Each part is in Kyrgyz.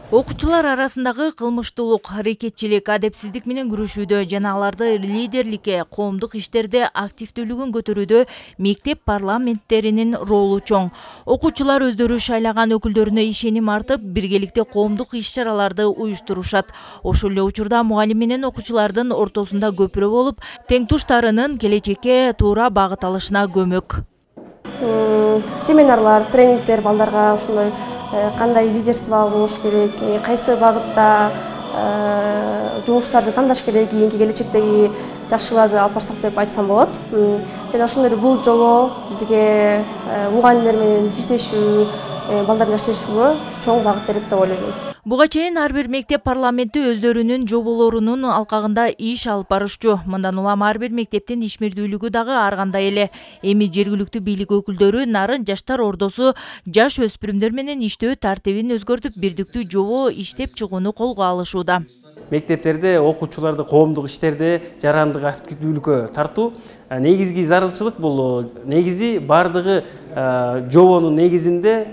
Окуучулар арасындагы кылмыштуулук, аракетчилик, адепсиздик менен күрөшүүдө жана аларды лидерликке, коомдук иштерде активдүүлүгүн көтөрүүдө мектеп парламенттеринин ролу чоң. Окуучулар өздөрү шайлаган өкүлдөрүнө ишеним артып, биргеликте коомдук иш-чараларды уюштурушат. Ошол эле учурда мугалим менен окуучулардын ортосунда көпүрө болуп, тең туштарынын келечекке туура багыт алышына көмөк. Семинарлар, тренингтер балдарга ушундай кандай лидерство болуш керек, кайсы багытта жумуштарды тандаш керек, кийинки келечектеги жакшыларды алып барсак деп айтсам болот. Жана ошондой бул жолу бизге мугалимдер менен иштешүү, балдар менен иштешүүгө чоң багыт берет деп ойлойм. Буга чейин ар бир мектеп парламенти өздөрүнүн жоболорунун алкагында иш алып барышчу. Мындан улам ар бир мектептин ишмердүүлүгү дагы ар кандай эле. Эми жергиликтүү бийлик өкүлдөрү нарын жаштар ордосу жаш өспүрүмдөр менен иштөө тартибин өзгөртүп, бирдиктүү жобо иштеп чыгууну колго алышууда. Мектептерде окуучуларды коомдук иштерде жарандык активдүүлүккө тартуу негизги зарылчылык бул негизи бардыгы жобонун негизинде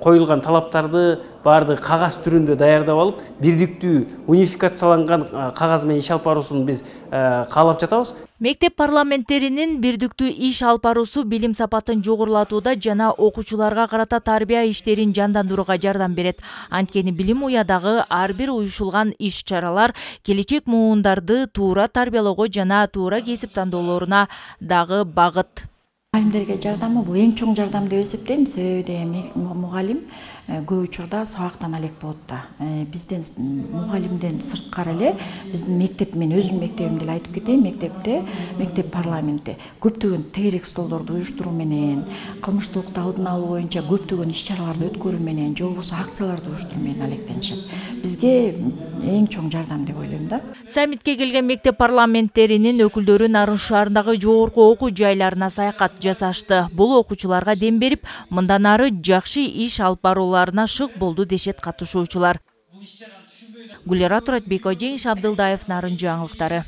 коюлган талаптарды бардыгы кагаз түрүндө даярдап алып, бирдиктүү унификацияланган кагаз менен иш алып баруусун биз каалап жатабыз. Мектеп парламенттеринин бирдиктүү иш алып баруусу билим сапатын жогорулатууда жана окуучуларга карата тарбия иштерин жандандырууга жардам берет. Анткени билим уядагы ар бир уюшулган иш-чаралар келечек муундарды туура тарбиялоого жана туура кесип тандоолоруна дагы багыт. Мугалимдерге жардамы бул эң чоң жардам деп эсептейм. Себеби мугалим көп учурда сабактан алек болот да. Бизден мугалимден сырткары эле биздин мектеп, мен өзүмдүн мектебимди эле айтып кетейин, мектеп парламенти көптөгөн тегерек столдорду уюштуруу менен, кылмыштуулукту алдын алуу боюнча көптөгөн иш-чараларды өткөрүү менен, же болбосо акцияларды уюштуруу менен алектенишет. Бизге эң чоң жардам деп ойлойм да. Саммитке келген мектеп парламенттеринин өкүлдөрү Нарын шаарындагы жогорку окуу жайларына саякат жасашты. Бул окуучуларга дем берип, мындан ары жакшы иш алып барууларына шык болду дешет катышуучулар. Гүлера Туратбекова, Жеңиш Абдылдаев, Нарын жаңылыктары.